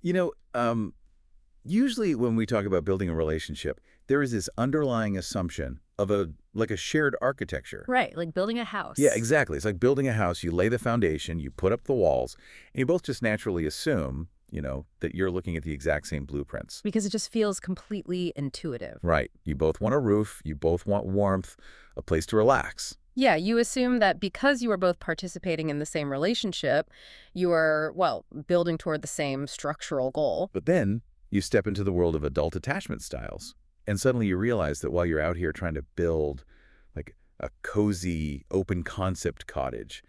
You know, usually when we talk about building a relationship, there is this underlying assumption of a shared architecture. Right, like building a Yeah, house. exactly. It's like building a house. You lay the foundation, you put up the walls, and you both just naturally assume, that you're looking at the exact same blueprints. Because it just feels completely intuitive. Right. You both want a roof, you both want warmth, a place to relax. Yeah, you assume that because you are both participating in the same relationship, you are, well, building toward the same structural goal. But then you step into the world of adult attachment styles, and suddenly you realize that while you're out here trying to build like a cozy, open concept cottage,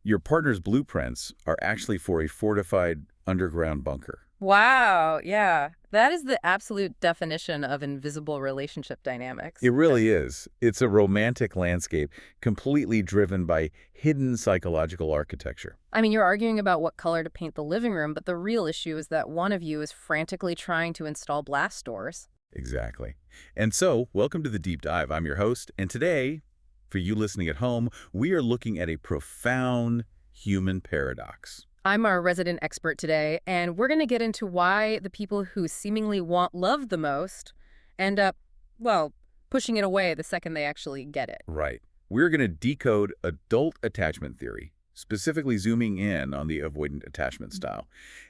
your partner's blueprints are actually for a fortified underground bunker. Wow, yeah. That is the absolute definition of invisible relationship dynamics. It really is. It's a romantic landscape completely driven by hidden psychological architecture. I mean, you're arguing about what color to paint the living room, but the real issue is that one of you is frantically trying to install blast doors. Exactly. And so, welcome to the Deep Dive. I'm your host, and today, for you listening at home, we are looking at a profound human paradox. I'm our resident expert today, and we're going to get into why the people who seemingly want love the most end up, well, pushing it away the second they actually get it. Right. We're going to decode adult attachment theory, specifically zooming in on the avoidant attachment style.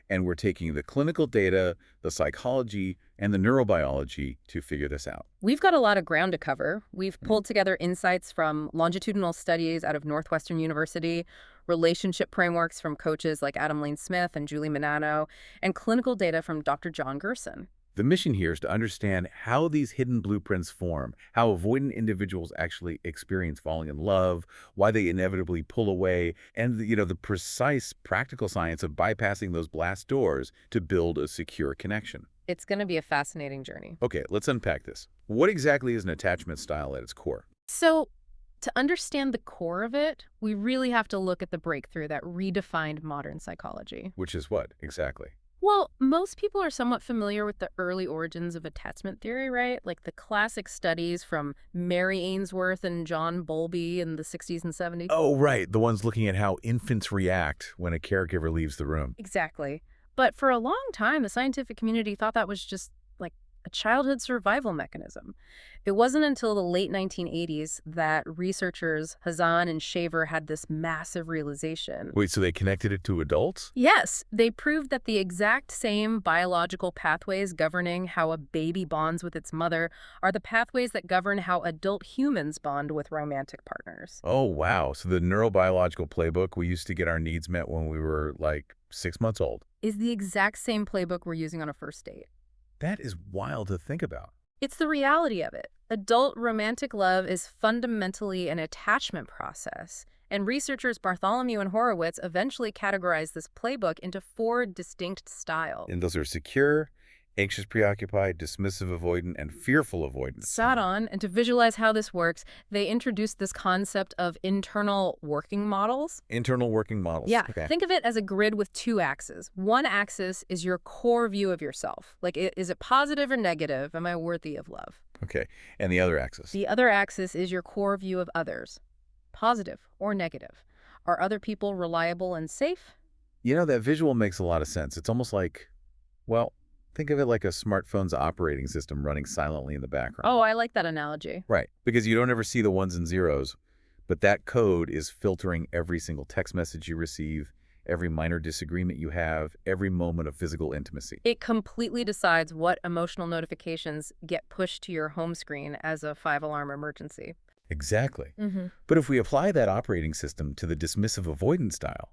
And we're taking the clinical data, the psychology, and the neurobiology to figure this out. We've got a lot of ground to cover. We've pulled together insights from longitudinal studies out of Northwestern University, relationship frameworks from coaches like Adam Lane Smith and Julie Manano, and clinical data from Dr. John Gerson. The mission here is to understand how these hidden blueprints form, how avoidant individuals actually experience falling in love, why they inevitably pull away, and the precise practical science of bypassing those blast doors to build a secure connection. It's going to be a fascinating journey. Okay, let's unpack this. What exactly is an attachment style at its core? So, to understand the core of it, we really have to look at the breakthrough that redefined modern psychology. Which is what, exactly? Well, most people are somewhat familiar with the early origins of attachment theory, right? Like the classic studies from Mary Ainsworth and John Bowlby in the 60s and 70s. Oh, right. The ones looking at how infants react when a caregiver leaves the room. Exactly. But for a long time, the scientific community thought that was just like a childhood survival mechanism. It wasn't until the late 1980s that researchers Hazan and Shaver had this massive realization. Wait, so they connected it to adults? Yes, they proved that the exact same biological pathways governing how a baby bonds with its mother are the pathways that govern how adult humans bond with romantic partners. Oh, wow. So the neurobiological playbook we used to get our needs met when we were like 6 months old Is the exact same playbook we're using on a first date. That is wild to think about. It's the reality of it. Adult romantic love is fundamentally an attachment process, and researchers Bartholomew and Horowitz eventually categorized this playbook into 4 distinct styles. And those are secure, anxious preoccupied, dismissive avoidant, and fearful avoidant. Spot on. And to visualize how this works, they introduced this concept of internal working models. Internal working models. Yeah, Okay. think of it as a grid with 2 axes. One axis is your core view of yourself. Like, is it positive or negative? Am I worthy of love? Okay. And the other axis. The other axis is your core view of others. Positive or negative. Are other people reliable and safe? That visual makes a lot of sense. It's almost like, well, think of it like a smartphone's operating system running silently in the background. Oh, I like that analogy. Right. Because you don't ever see the ones and zeros, but that code is filtering every single text message you receive, every minor disagreement you have, every moment of physical intimacy. It completely decides what emotional notifications get pushed to your home screen as a 5-alarm emergency. Exactly. But if we apply that operating system to the dismissive avoidant style,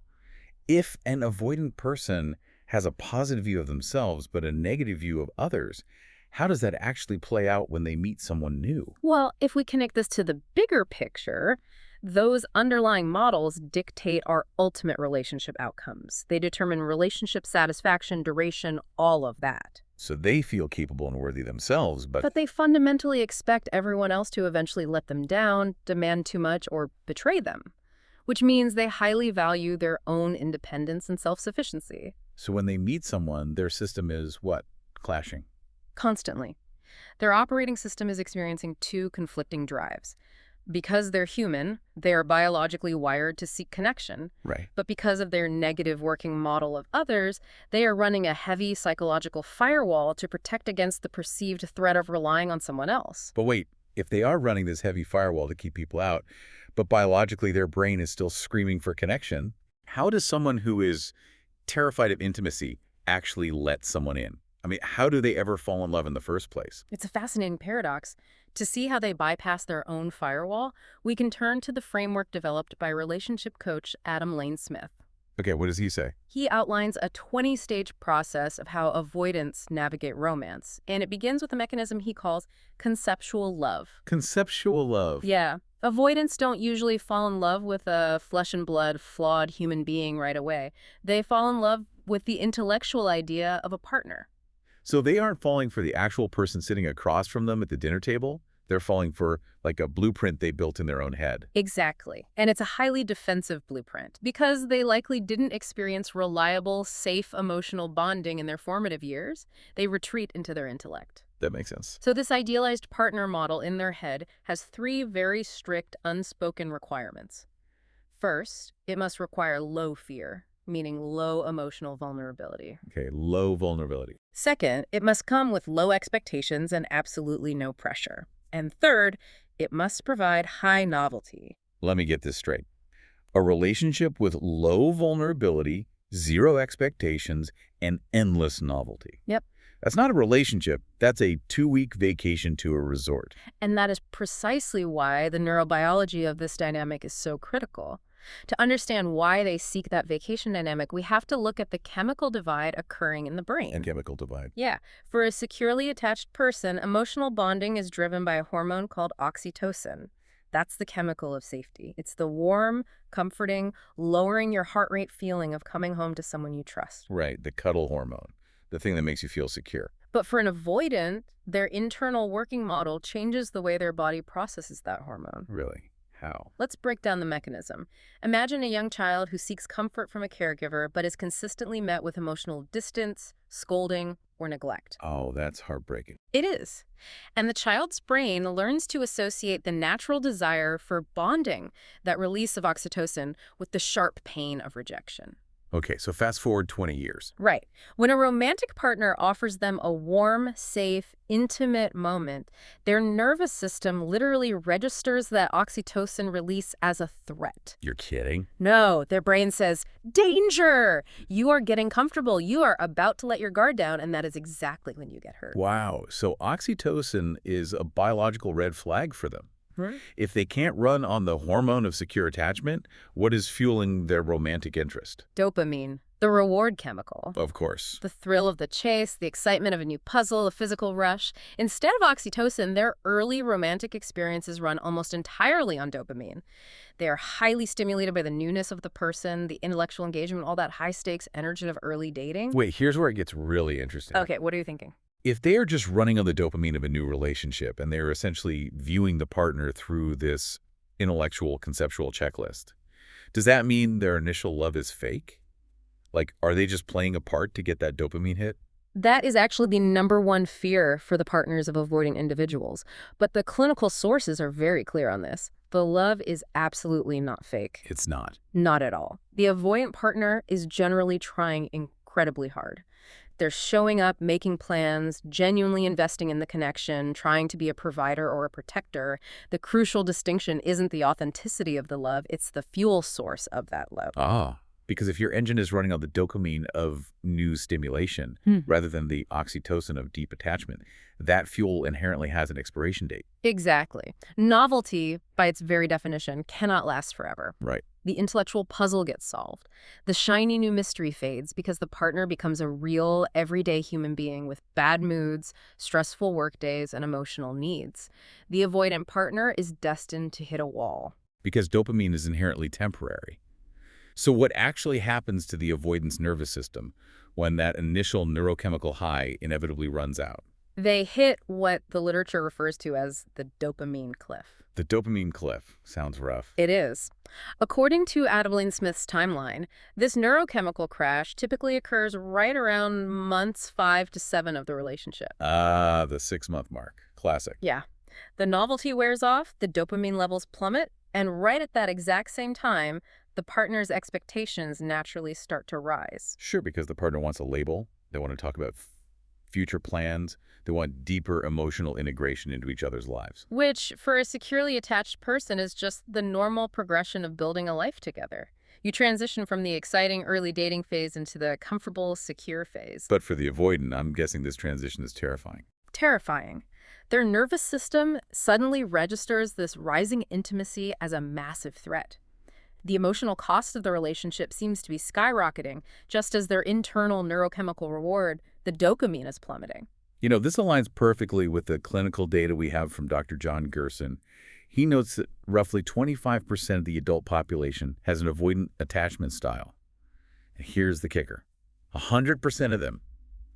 if an avoidant person has a positive view of themselves but a negative view of others, how does that actually play out when they meet someone new? Well, if we connect this to the bigger picture, those underlying models dictate our ultimate relationship outcomes. They determine relationship satisfaction, duration, all of that. So they feel capable and worthy themselves, but But they fundamentally expect everyone else to eventually let them down, demand too much, or betray them, which means they highly value their own independence and self-sufficiency. so when they meet someone, their system is what? Clashing. Constantly. Their operating system is experiencing 2 conflicting drives. Because they're human, they are biologically wired to seek connection. Right. But because of their negative working model of others, they are running a heavy psychological firewall to protect against the perceived threat of relying on someone else. But wait, if they are running this heavy firewall to keep people out, but biologically their brain is still screaming for connection, how does someone who is terrified of intimacy actually let someone in? I mean, how do they ever fall in love in the first place? It's a fascinating paradox. To see how they bypass their own firewall, we can turn to the framework developed by relationship coach Adam Lane-Smith. Okay, what does he say? He outlines a 20-stage process of how avoidants navigate romance, and it begins with a mechanism he calls conceptual love. Conceptual love. Yeah. Avoidants don't usually fall in love with a flesh and blood, flawed human being right away. They fall in love with the intellectual idea of a partner. So they aren't falling for the actual person sitting across from them at the dinner table. They're falling for like a blueprint they built in their own head. Exactly. And it's a highly defensive blueprint because they likely didn't experience reliable, safe emotional bonding in their formative years. They retreat into their intellect. That makes sense. So this idealized partner model in their head has 3 very strict unspoken requirements. First, it must require low fear, meaning low emotional vulnerability. Okay, low vulnerability. Second, it must come with low expectations and absolutely no pressure. And third, it must provide high novelty. Let me get this straight. A relationship with low vulnerability, zero expectations, and endless novelty. Yep. That's not a relationship. That's a 2-week vacation to a resort. And that is precisely why the neurobiology of this dynamic is so critical. To understand why they seek that vacation dynamic, we have to look at the chemical divide occurring in the brain. And chemical divide. Yeah. For a securely attached person, emotional bonding is driven by a hormone called oxytocin. That's the chemical of safety. It's the warm, comforting, lowering your heart rate feeling of coming home to someone you trust. Right, the cuddle hormone, the thing that makes you feel secure. But for an avoidant, their internal working model changes the way their body processes that hormone. Really? How? Let's break down the mechanism. Imagine a young child who seeks comfort from a caregiver but is consistently met with emotional distance, scolding, or neglect. Oh, that's heartbreaking. It is. And the child's brain learns to associate the natural desire for bonding, that release of oxytocin, with the sharp pain of rejection. Okay, so fast forward 20 years. Right. When a romantic partner offers them a warm, safe, intimate moment, their nervous system literally registers that oxytocin release as a threat. You're kidding? No, their brain says, danger! You are getting comfortable. You are about to let your guard down, and that is exactly when you get hurt. Wow, so oxytocin is a biological red flag for them. Right. If they can't run on the hormone of secure attachment, what is fueling their romantic interest? Dopamine, the reward chemical. Of course. The thrill of the chase, the excitement of a new puzzle, a physical rush. Instead of oxytocin, their early romantic experiences run almost entirely on dopamine. They are highly stimulated by the newness of the person, the intellectual engagement, all that high-stakes energy of early dating. Wait, here's where it gets really interesting. Okay, what are you thinking? If they are just running on the dopamine of a new relationship and they're essentially viewing the partner through this intellectual, conceptual checklist, does that mean their initial love is fake? Like, are they just playing a part to get that dopamine hit? That is actually the #1 fear for the partners of avoiding individuals. But the clinical sources are very clear on this. The love is absolutely not fake. It's not. Not at all. The avoidant partner is generally trying incredibly hard. They're showing up, making plans, genuinely investing in the connection, trying to be a provider or a protector. The crucial distinction isn't the authenticity of the love, it's the fuel source of that love. Ah, because if your engine is running on the dopamine of new stimulation rather than the oxytocin of deep attachment, that fuel inherently has an expiration date. Exactly. Novelty, by its very definition, cannot last forever. Right. The intellectual puzzle gets solved. The shiny new mystery fades because the partner becomes a real, everyday human being with bad moods, stressful work days, and emotional needs. The avoidant partner is destined to hit a wall. Because dopamine is inherently temporary. So what actually happens to the avoidance nervous system when that initial neurochemical high inevitably runs out? They hit what the literature refers to as the dopamine cliff. The dopamine cliff sounds rough. It is. According to Adam Lane-Smith's timeline, this neurochemical crash typically occurs right around months 5 to 7 of the relationship. Ah, the 6-month mark. Classic. Yeah. The novelty wears off, the dopamine levels plummet, and right at that exact same time, the partner's expectations naturally start to rise. Sure, because the partner wants a label. They want to talk about future plans. They want deeper emotional integration into each other's lives. Which, for a securely attached person, is just the normal progression of building a life together. You transition from the exciting early dating phase into the comfortable, secure phase. But for the avoidant, I'm guessing this transition is terrifying. Terrifying. Their nervous system suddenly registers this rising intimacy as a massive threat. The emotional cost of the relationship seems to be skyrocketing, just as their internal neurochemical reward, the dopamine, is plummeting. This aligns perfectly with the clinical data we have from Dr. John Gerson. He notes that roughly 25% of the adult population has an avoidant attachment style. And here's the kicker. 100% of them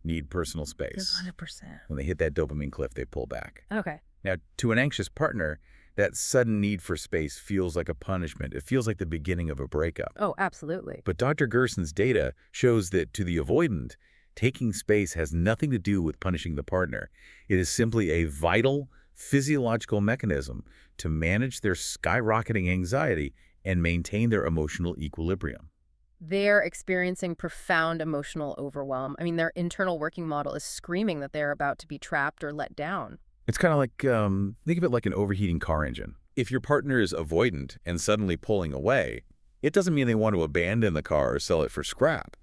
need personal space. 100%. When they hit that dopamine cliff, they pull back. Okay. Now, to an anxious partner, that sudden need for space feels like a punishment. It feels like the beginning of a breakup. Oh, absolutely. But Dr. Gerson's data shows that to the avoidant, taking space has nothing to do with punishing the partner. It is simply a vital physiological mechanism to manage their skyrocketing anxiety and maintain their emotional equilibrium. They're experiencing profound emotional overwhelm. I mean, their internal working model is screaming that they're about to be trapped or let down. It's kind of like, think of it like an overheating car engine. If your partner is avoidant and suddenly pulling away, it doesn't mean they want to abandon the car or sell it for scrap.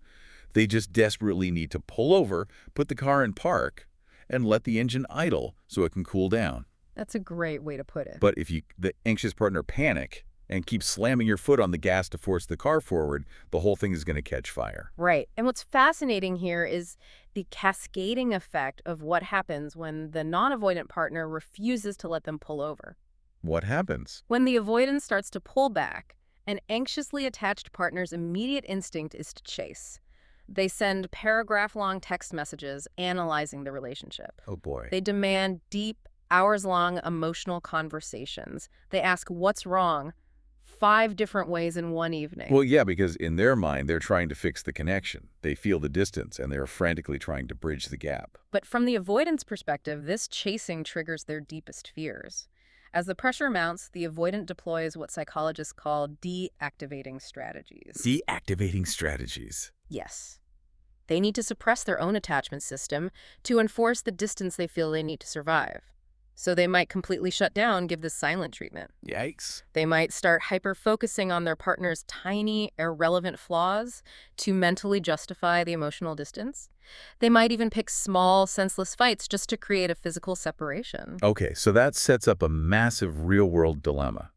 They just desperately need to pull over, put the car in park, and let the engine idle so it can cool down. That's a great way to put it. But if the anxious partner panic and keep slamming your foot on the gas to force the car forward, the whole thing is going to catch fire. Right. And what's fascinating here is the cascading effect of what happens when the non-avoidant partner refuses to let them pull over. What happens? When the avoidant starts to pull back, an anxiously attached partner's immediate instinct is to chase. They send paragraph-long text messages analyzing the relationship. Oh, boy. They demand deep, hours-long emotional conversations. They ask, what's wrong? 5 different ways in one evening. Well, yeah, because in their mind, they're trying to fix the connection. They feel the distance, and they're frantically trying to bridge the gap. But from the avoidance perspective, this chasing triggers their deepest fears. As the pressure mounts, the avoidant deploys what psychologists call deactivating strategies. Deactivating strategies. Yes. They need to suppress their own attachment system to enforce the distance they feel they need to survive. So they might completely shut down, give this silent treatment. Yikes. They might start hyper-focusing on their partner's tiny, irrelevant flaws to mentally justify the emotional distance. They might even pick small, senseless fights just to create a physical separation. Okay, so that sets up a massive real-world dilemma.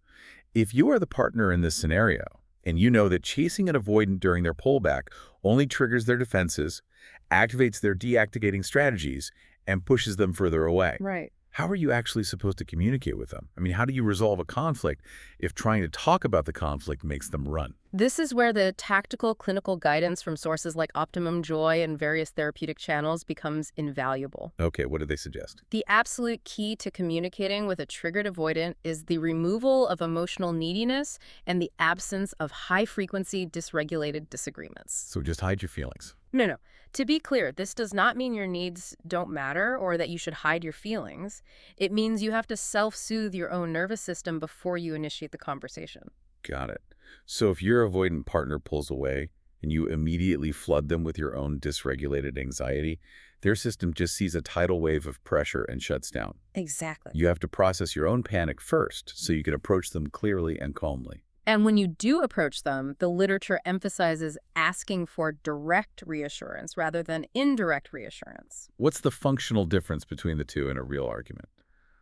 If you are the partner in this scenario, and you know that chasing an avoidant during their pullback only triggers their defenses, activates their deactivating strategies, and pushes them further away. Right. How are you actually supposed to communicate with them? I mean, how do you resolve a conflict if trying to talk about the conflict makes them run? This is where the tactical clinical guidance from sources like Optimum Joy and various therapeutic channels becomes invaluable. Okay, what do they suggest? The absolute key to communicating with a triggered avoidant is the removal of emotional neediness and the absence of high-frequency dysregulated disagreements. So just hide your feelings. No. To be clear, this does not mean your needs don't matter or that you should hide your feelings. It means you have to self-soothe your own nervous system before you initiate the conversation. Got it. So if your avoidant partner pulls away and you immediately flood them with your own dysregulated anxiety, their system just sees a tidal wave of pressure and shuts down. Exactly. You have to process your own panic first so you can approach them clearly and calmly. And when you do approach them, the literature emphasizes asking for direct reassurance rather than indirect reassurance. What's the functional difference between the two in a real argument?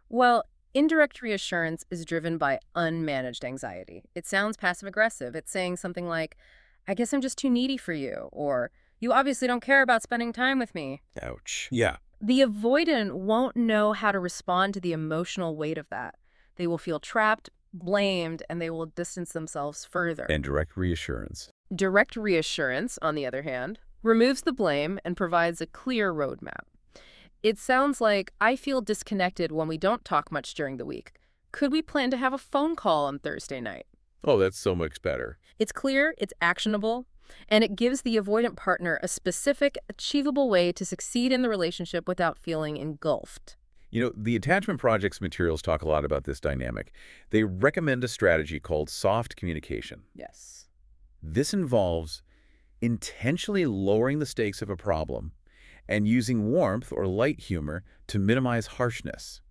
Well, indirect reassurance is driven by unmanaged anxiety. It sounds passive-aggressive. It's saying something like, I guess I'm just too needy for you, or you obviously don't care about spending time with me. Ouch. Yeah. The avoidant won't know how to respond to the emotional weight of that. They will feel trapped, blamed, and they will distance themselves further. And direct reassurance. Direct reassurance, on the other hand, removes the blame and provides a clear roadmap. It sounds like, I feel disconnected when we don't talk much during the week. Could we plan to have a phone call on Thursday night? Oh, that's so much better. It's clear, it's actionable, and it gives the avoidant partner a specific, achievable way to succeed in the relationship without feeling engulfed. The Attachment Project's materials talk a lot about this dynamic. They recommend a strategy called soft communication. Yes. This involves intentionally lowering the stakes of a problem and using warmth or light humor to minimize harshness.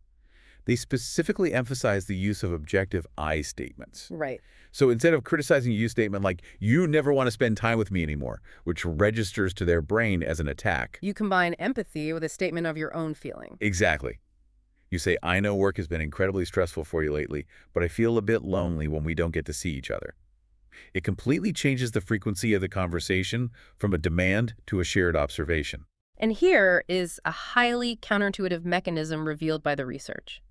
They specifically emphasize the use of objective I statements. Right. So instead of criticizing a you statement like, you never want to spend time with me anymore, which registers to their brain as an attack. You combine empathy with a statement of your own feeling. Exactly. You say, I know work has been incredibly stressful for you lately, but I feel a bit lonely when we don't get to see each other. It completely changes the frequency of the conversation from a demand to a shared observation. And here is a highly counterintuitive mechanism revealed by the research.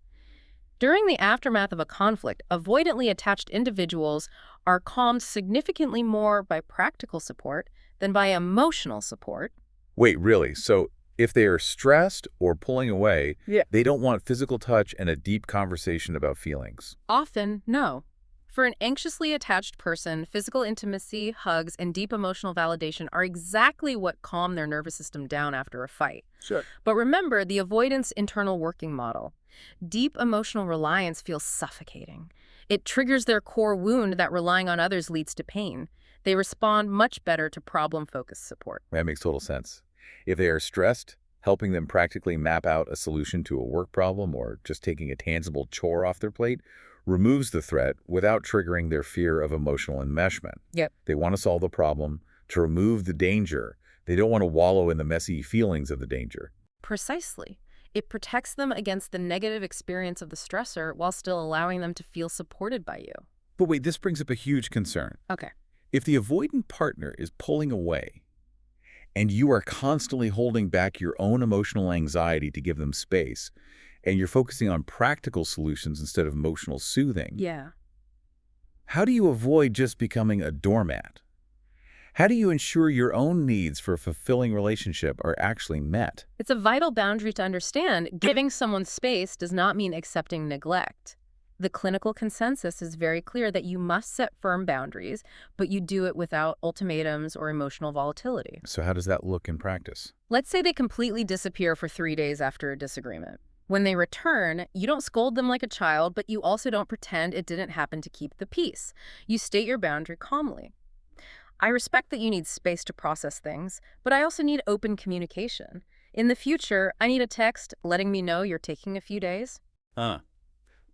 During the aftermath of a conflict, avoidantly attached individuals are calmed significantly more by practical support than by emotional support. Wait, really? So if they are stressed or pulling away, Yeah. they don't want physical touch and a deep conversation about feelings. Often, no. For an anxiously attached person, physical intimacy, hugs, and deep emotional validation are exactly what calm their nervous system down after a fight. Sure. But remember the avoidance internal working model. Deep emotional reliance feels suffocating. It triggers their core wound that relying on others leads to pain. They respond much better to problem-focused support. That makes total sense. If they are stressed, helping them practically map out a solution to a work problem or just taking a tangible chore off their plate removes the threat without triggering their fear of emotional enmeshment. Yep. They want to solve the problem to remove the danger. They don't want to wallow in the messy feelings of the danger. Precisely. It protects them against the negative experience of the stressor while still allowing them to feel supported by you. But wait, this brings up a huge concern. Okay. If the avoidant partner is pulling away and you are constantly holding back your own emotional anxiety to give them space, and you're focusing on practical solutions instead of emotional soothing, Yeah. how do you avoid just becoming a doormat? How do you ensure your own needs for a fulfilling relationship are actually met? It's a vital boundary to understand. Giving someone space does not mean accepting neglect. The clinical consensus is very clear that you must set firm boundaries, but you do it without ultimatums or emotional volatility. So how does that look in practice? Let's say they completely disappear for 3 days after a disagreement. When they return, you don't scold them like a child, but you also don't pretend it didn't happen to keep the peace. You state your boundary calmly. I respect that you need space to process things, but I also need open communication. In the future, I need a text letting me know you're taking a few days.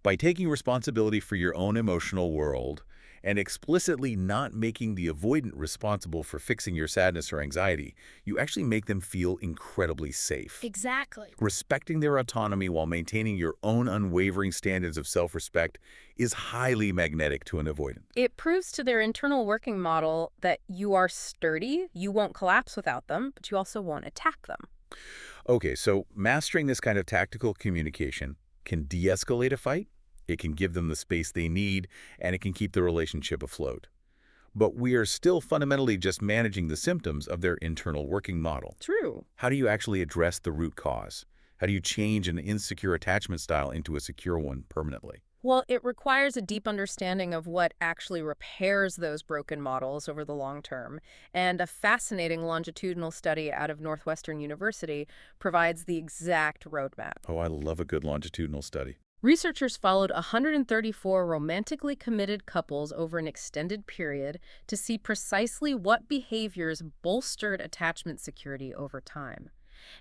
By taking responsibility for your own emotional world and explicitly not making the avoidant responsible for fixing your sadness or anxiety, you actually make them feel incredibly safe. Exactly. Respecting their autonomy while maintaining your own unwavering standards of self-respect is highly magnetic to an avoidant. It proves to their internal working model that you are sturdy, you won't collapse without them, but you also won't attack them. Okay, so mastering this kind of tactical communication can de-escalate a fight, it can give them the space they need, and it can keep the relationship afloat. But we are still fundamentally just managing the symptoms of their internal working model. True. How do you actually address the root cause? How do you change an insecure attachment style into a secure one permanently? Well, it requires a deep understanding of what actually repairs those broken models over the long term. And a fascinating longitudinal study out of Northwestern University provides the exact roadmap. Oh, I love a good longitudinal study. Researchers followed 134 romantically committed couples over an extended period to see precisely what behaviors bolstered attachment security over time.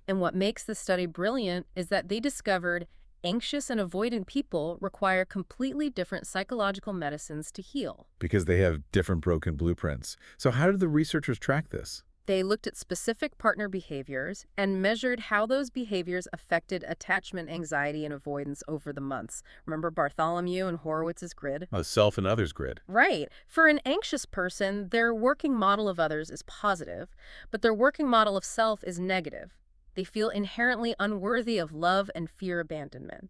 And what makes the study brilliant is that they discovered anxious and avoidant people require completely different psychological medicines to heal. Because they have different broken blueprints. So how did the researchers track this? They looked at specific partner behaviors and measured how those behaviors affected attachment anxiety and avoidance over the months. Remember Bartholomew and Horowitz's grid? A self and others grid. Right. For an anxious person, their working model of others is positive, but their working model of self is negative. They feel inherently unworthy of love and fear abandonment.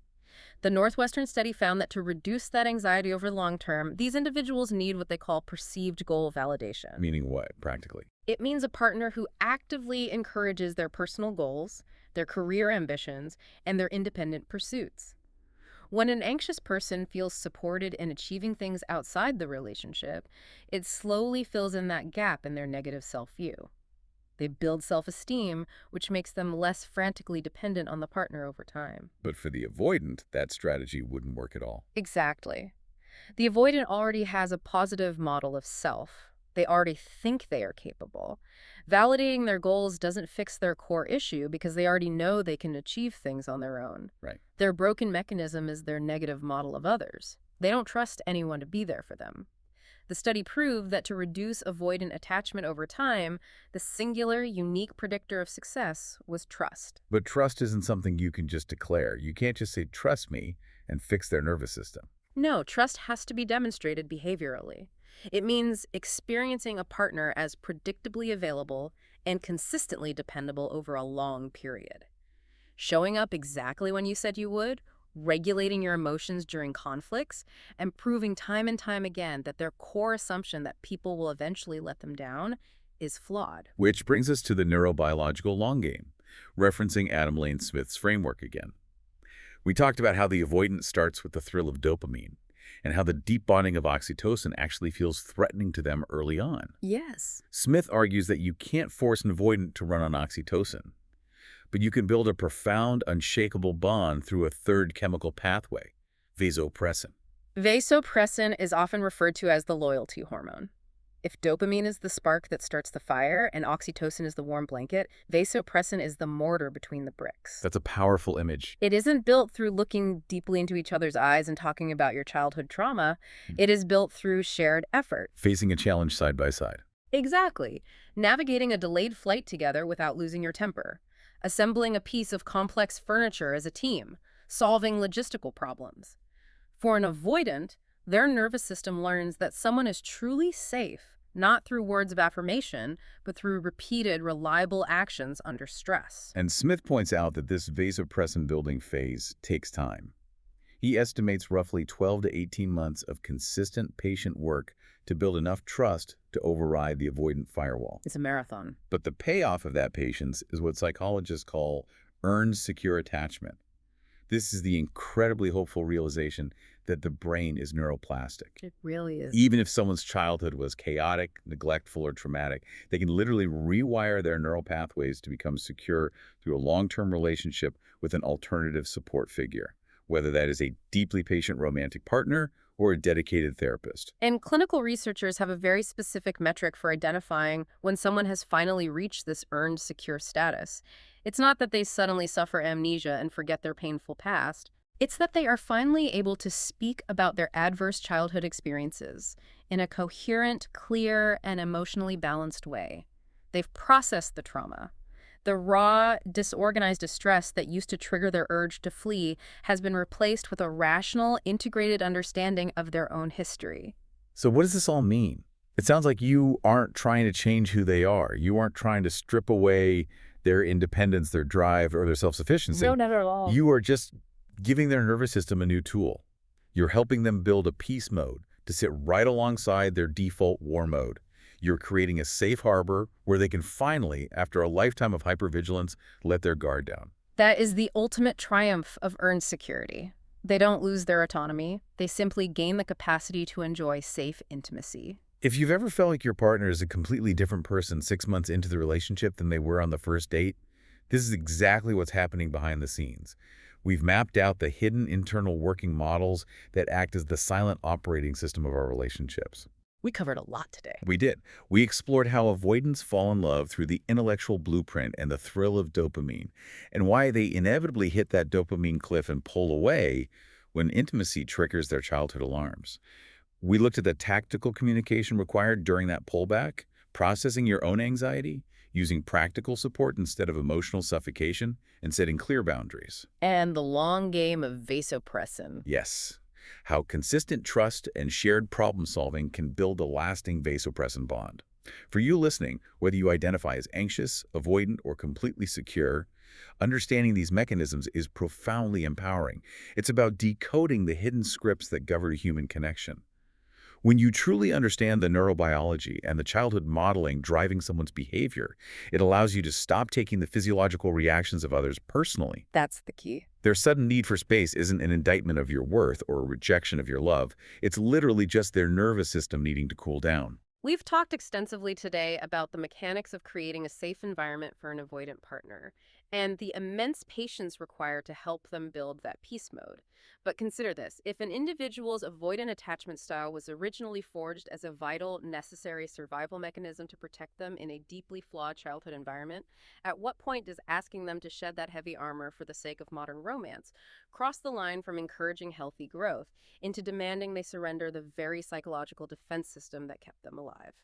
The Northwestern study found that to reduce that anxiety over the long term, these individuals need what they call perceived goal validation. Meaning what, practically? It means a partner who actively encourages their personal goals, their career ambitions, and their independent pursuits. When an anxious person feels supported in achieving things outside the relationship, it slowly fills in that gap in their negative self-view. They build self-esteem, which makes them less frantically dependent on the partner over time. But for the avoidant, that strategy wouldn't work at all. Exactly. The avoidant already has a positive model of self. They already think they are capable. Validating their goals doesn't fix their core issue because they already know they can achieve things on their own. Right. Their broken mechanism is their negative model of others. They don't trust anyone to be there for them. The study proved that to reduce avoidant attachment over time, the singular, unique predictor of success was trust. But trust isn't something you can just declare. You can't just say, trust me, and fix their nervous system. No, trust has to be demonstrated behaviorally. It means experiencing a partner as predictably available and consistently dependable over a long period. Showing up exactly when you said you would, regulating your emotions during conflicts, and proving time and time again that their core assumption that people will eventually let them down is flawed. Which brings us to the neurobiological long game, referencing Adam Lane Smith's framework again. We talked about how the avoidance starts with the thrill of dopamine, and how the deep bonding of oxytocin actually feels threatening to them early on. Yes. Smith argues that you can't force an avoidant to run on oxytocin, but you can build a profound, unshakable bond through a third chemical pathway, vasopressin. Vasopressin is often referred to as the loyalty hormone. If dopamine is the spark that starts the fire and oxytocin is the warm blanket, vasopressin is the mortar between the bricks. That's a powerful image. It isn't built through looking deeply into each other's eyes and talking about your childhood trauma. It is built through shared effort. Facing a challenge side by side. Exactly. Navigating a delayed flight together without losing your temper. Assembling a piece of complex furniture as a team. Solving logistical problems. For an avoidant, their nervous system learns that someone is truly safe, not through words of affirmation, but through repeated, reliable actions under stress. And Smith points out that this vasopressin building phase takes time. He estimates roughly 12 to 18 months of consistent patient work to build enough trust to override the avoidant firewall. It's a marathon. But the payoff of that patience is what psychologists call earned secure attachment. This is the incredibly hopeful realization that the brain is neuroplastic. It really is. Even if someone's childhood was chaotic, neglectful, or traumatic, they can literally rewire their neural pathways to become secure through a long-term relationship with an alternative support figure, whether that is a deeply patient romantic partner or a dedicated therapist. And clinical researchers have a very specific metric for identifying when someone has finally reached this earned secure status. It's not that they suddenly suffer amnesia and forget their painful past. It's that they are finally able to speak about their adverse childhood experiences in a coherent, clear, and emotionally balanced way. They've processed the trauma. The raw, disorganized distress that used to trigger their urge to flee has been replaced with a rational, integrated understanding of their own history. So what does this all mean? It sounds like you aren't trying to change who they are. You aren't trying to strip away their independence, their drive, or their self-sufficiency. No, never at all. You are just giving their nervous system a new tool. You're helping them build a peace mode to sit right alongside their default war mode. You're creating a safe harbor where they can finally, after a lifetime of hypervigilance, let their guard down. That is the ultimate triumph of earned security. They don't lose their autonomy. They simply gain the capacity to enjoy safe intimacy. If you've ever felt like your partner is a completely different person 6 months into the relationship than they were on the first date, this is exactly what's happening behind the scenes. We've mapped out the hidden internal working models that act as the silent operating system of our relationships. We covered a lot today. We did. We explored how avoidants fall in love through the intellectual blueprint and the thrill of dopamine, and why they inevitably hit that dopamine cliff and pull away when intimacy triggers their childhood alarms. We looked at the tactical communication required during that pullback, processing your own anxiety, using practical support instead of emotional suffocation, and setting clear boundaries. And the long game of vasopressin. Yes. How consistent trust and shared problem-solving can build a lasting vasopressin bond. For you listening, whether you identify as anxious, avoidant, or completely secure, understanding these mechanisms is profoundly empowering. It's about decoding the hidden scripts that govern human connection. When you truly understand the neurobiology and the childhood modeling driving someone's behavior, it allows you to stop taking the physiological reactions of others personally. That's the key. Their sudden need for space isn't an indictment of your worth or a rejection of your love. It's literally just their nervous system needing to cool down. We've talked extensively today about the mechanics of creating a safe environment for an avoidant partner and the immense patience required to help them build that peace mode. But consider this, if an individual's avoidant attachment style was originally forged as a vital, necessary survival mechanism to protect them in a deeply flawed childhood environment, at what point does asking them to shed that heavy armor for the sake of modern romance cross the line from encouraging healthy growth into demanding they surrender the very psychological defense system that kept them alive?